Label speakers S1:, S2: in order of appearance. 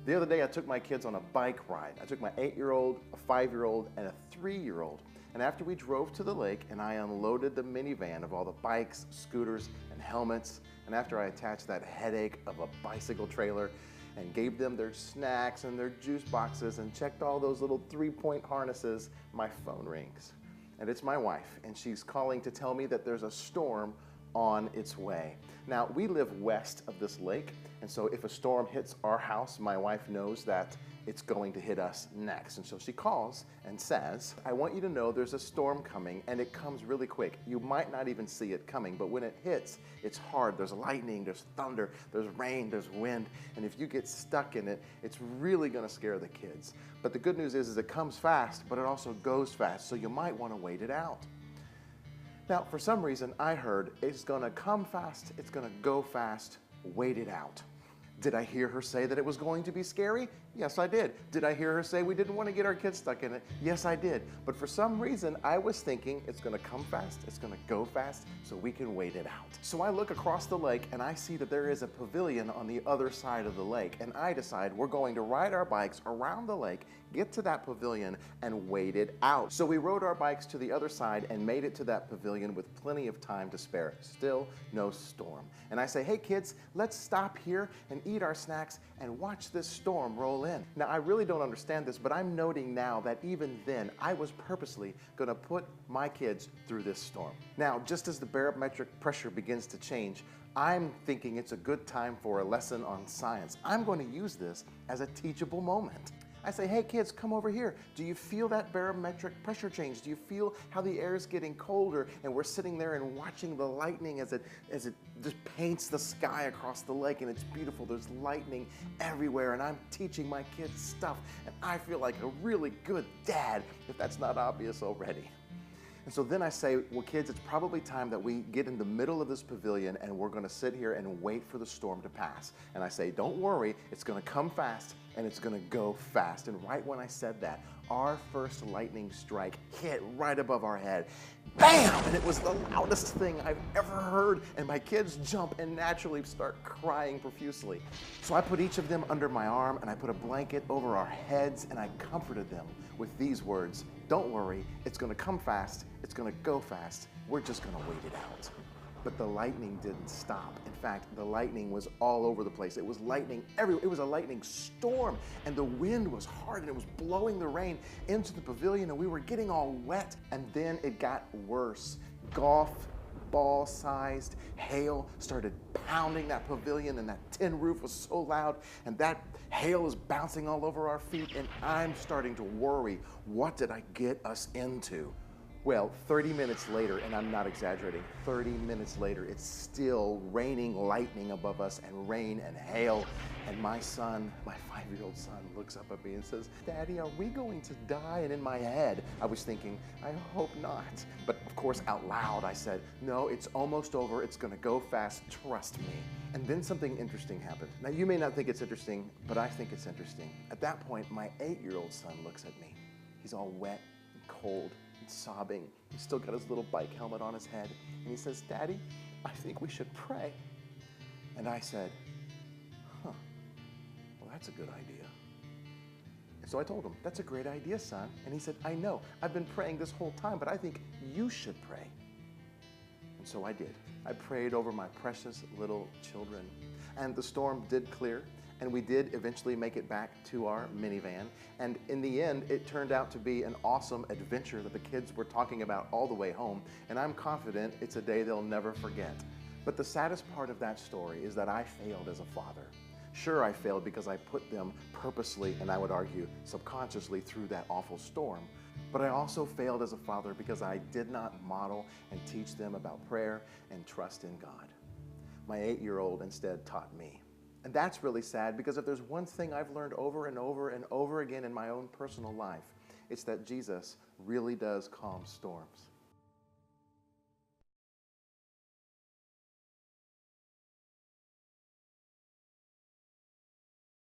S1: The other day I took my kids on a bike ride. I took my 8-year-old, a 5-year-old, and a 3-year-old. And after we drove to the lake and I unloaded the minivan of all the bikes, scooters, and helmets, and after I attached that headache of a bicycle trailer and gave them their snacks and their juice boxes and checked all those little 3-point harnesses, my phone rings. And it's my wife, and she's calling to tell me that there's a storm on its way. Now, we live west of this lake, and so if a storm hits our house, my wife knows that it's going to hit us next. And so she calls and says, I want you to know there's a storm coming, and it comes really quick. You might not even see it coming, but when it hits, it's hard. There's lightning, there's thunder, there's rain, there's wind, and if you get stuck in it, it's really gonna scare the kids. But the good news is it comes fast, but it also goes fast, so you might wanna wait it out. Now, for some reason, I heard it's gonna come fast, it's gonna go fast, wait it out. Did I hear her say that it was going to be scary? Yes, I did. Did I hear her say we didn't want to get our kids stuck in it? Yes, I did. But for some reason, I was thinking it's going to come fast, it's going to go fast, so we can wait it out. So I look across the lake and I see that there is a pavilion on the other side of the lake, and I decide we're going to ride our bikes around the lake, get to that pavilion, and wait it out. So we rode our bikes to the other side and made it to that pavilion with plenty of time to spare. Still no storm. And I say, hey kids, let's stop here and eat our snacks and watch this storm roll in. Now, I really don't understand this, but I'm noting now that even then, I was purposely going to put my kids through this storm. Now, just as the barometric pressure begins to change, I'm thinking it's a good time for a lesson on science. I'm going to use this as a teachable moment. I say, hey kids, come over here. Do you feel that barometric pressure change? Do you feel how the air is getting colder? And we're sitting there and watching the lightning as it just paints the sky across the lake, and it's beautiful. There's lightning everywhere, and I'm teaching my kids stuff, and I feel like a really good dad, if that's not obvious already. And so then I say, well, kids, it's probably time that we get in the middle of this pavilion and we're gonna sit here and wait for the storm to pass. And I say, don't worry, it's gonna come fast and it's gonna go fast. And right when I said that, our first lightning strike hit right above our head. Bam! And it was the loudest thing I've ever heard. And my kids jump and naturally start crying profusely. So I put each of them under my arm and I put a blanket over our heads and I comforted them with these words: don't worry, it's gonna come fast, it's gonna go fast, we're just gonna wait it out. But the lightning didn't stop. In fact, the lightning was all over the place. It was lightning everywhere. It was a lightning storm, and the wind was hard, and it was blowing the rain into the pavilion, and we were getting all wet. And then it got worse. Golf ball-sized hail started pounding that pavilion, and that tin roof was so loud, and that hail is bouncing all over our feet, and I'm starting to worry. What did I get us into? Well, 30 minutes later, and I'm not exaggerating, 30 minutes later, it's still raining lightning above us and rain and hail. And my son, my 5-year-old son, looks up at me and says, Daddy, are we going to die? And in my head, I was thinking, I hope not. But of course, out loud, I said, no, it's almost over. It's gonna go fast, trust me. And then something interesting happened. Now, you may not think it's interesting, but I think it's interesting. At that point, my 8-year-old son looks at me. He's all wet and cold, sobbing. He's still got his little bike helmet on his head. And he says, Daddy, I think we should pray. And I said, well, that's a good idea. And so I told him, that's a great idea, son. And he said, I know, I've been praying this whole time, but I think you should pray. And so I did. I prayed over my precious little children. And the storm did clear. And we did eventually make it back to our minivan. And in the end, it turned out to be an awesome adventure that the kids were talking about all the way home. And I'm confident it's a day they'll never forget. But the saddest part of that story is that I failed as a father. Sure, I failed because I put them purposely, and I would argue subconsciously, through that awful storm. But I also failed as a father because I did not model and teach them about prayer and trust in God. My 8-year-old instead taught me. And that's really sad, because if there's one thing I've learned over and over and over again in my own personal life, it's that Jesus really does calm storms.